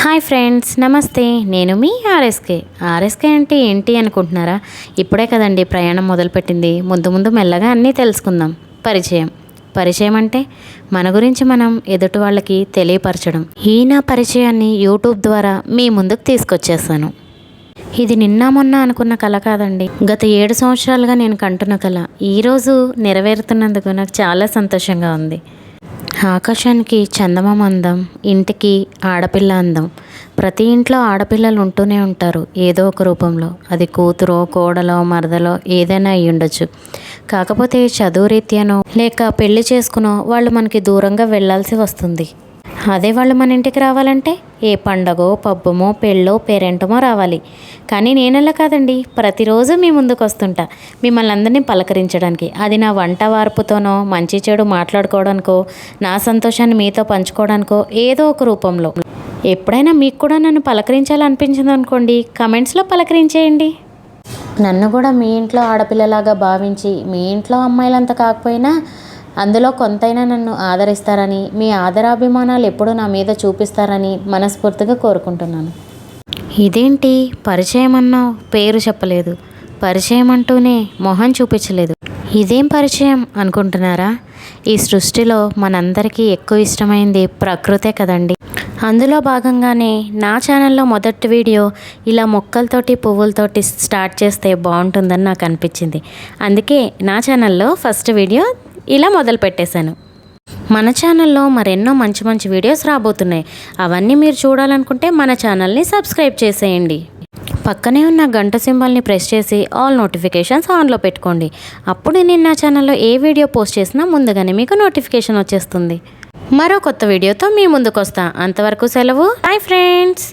Hi friends, నమస్తే. నేను మీ RSK అంటే ఏంటి అనుకుంటున్నారా? ఇప్పుడే కదండి ప్రయాణం మొదలుపెట్టింది. ముందు మెల్లగా అన్నీ తెలుసుకుందాం. పరిచయం అంటే మన గురించి మనం ఎదుటి వాళ్ళకి తెలియపరచడం. ఈ నా పరిచయాన్ని యూట్యూబ్ ద్వారా మీ ముందుకు తీసుకొచ్చేసాను. ఇది నిన్న మొన్న అనుకున్న కళ కాదండి. గత 7 సంవత్సరాలుగా నేను కంటున్న కళ ఈరోజు నెరవేరుతున్నందుకు నాకు చాలా సంతోషంగా ఉంది. ఆకాశానికి చందమామ అందం, ఇంటికి ఆడపిల్ల అందం. ప్రతి ఇంట్లో ఆడపిల్లలు ఉంటూనే ఉంటారు ఏదో ఒక రూపంలో. అది కూతురో, కోడలో, మరదలో ఏదైనా అయ్యి ఉండొచ్చు. కాకపోతే చదువు రీత్యానో లేక పెళ్లి చేసుకునో వాళ్ళు మనకి దూరంగా వెళ్ళాల్సి వస్తుంది. అదే వాళ్ళు మన ఇంటికి రావాలంటే ఏ పండగో, పబ్బమో, పెళ్ళో, పేరెంటమో రావాలి. కానీ నేనలా కాదండి, ప్రతిరోజు మీ ముందుకు వస్తుంటా మిమ్మల్ని అందరినీ పలకరించడానికి. అది నా వంట వార్పుతోనో, మంచి చెడు మాట్లాడుకోవడానికో, నా సంతోషాన్ని మీతో పంచుకోవడానికో ఏదో ఒక రూపంలో. ఎప్పుడైనా మీకు కూడా నన్ను పలకరించాలనిపించింది అనుకోండి, కమెంట్స్లో పలకరించేయండి. నన్ను కూడా మీ ఇంట్లో ఆడపిల్లలాగా భావించి, మీ ఇంట్లో అమ్మాయిలంతా కాకపోయినా అందులో కొంతైనా నన్ను ఆదరిస్తారని, మీ ఆదరాభిమానాలు ఎప్పుడూ నా మీద చూపిస్తారని మనస్ఫూర్తిగా కోరుకుంటున్నాను. ఇదేంటి పరిచయం అన్నావు, పేరు చెప్పలేదు. పరిచయం అంటూనే మొహం చూపించలేదు. ఇదేం పరిచయం అనుకుంటున్నారా? ఈ సృష్టిలో మనందరికీ ఎక్కువ ఇష్టమైంది ప్రకృతే కదండి. అందులో భాగంగానే నా ఛానల్లో మొదటి వీడియో ఇలా మొక్కలతోటి, పువ్వులతోటి స్టార్ట్ చేస్తే బాగుంటుందని నాకు అనిపించింది. అందుకే నా ఛానల్లో ఫస్ట్ వీడియో ఇలా మొదలు పెట్టేశాను. మన ఛానల్లో మరెన్నో మంచి వీడియోస్ రాబోతున్నాయి. అవన్నీ మీరు చూడాలనుకుంటే మన ఛానల్ని సబ్స్క్రైబ్ చేసేయండి. పక్కనే ఉన్న గంట సింబల్ని ప్రెస్ చేసి ఆల్ నోటిఫికేషన్స్ ఆన్లో పెట్టుకోండి. అప్పుడు నేను నా ఛానల్లో ఏ వీడియో పోస్ట్ చేసినా ముందుగానే మీకు నోటిఫికేషన్ వచ్చేస్తుంది. మరో కొత్త వీడియోతో మీ ముందుకు వస్తా. అంతవరకు సెలవు. Bye friends.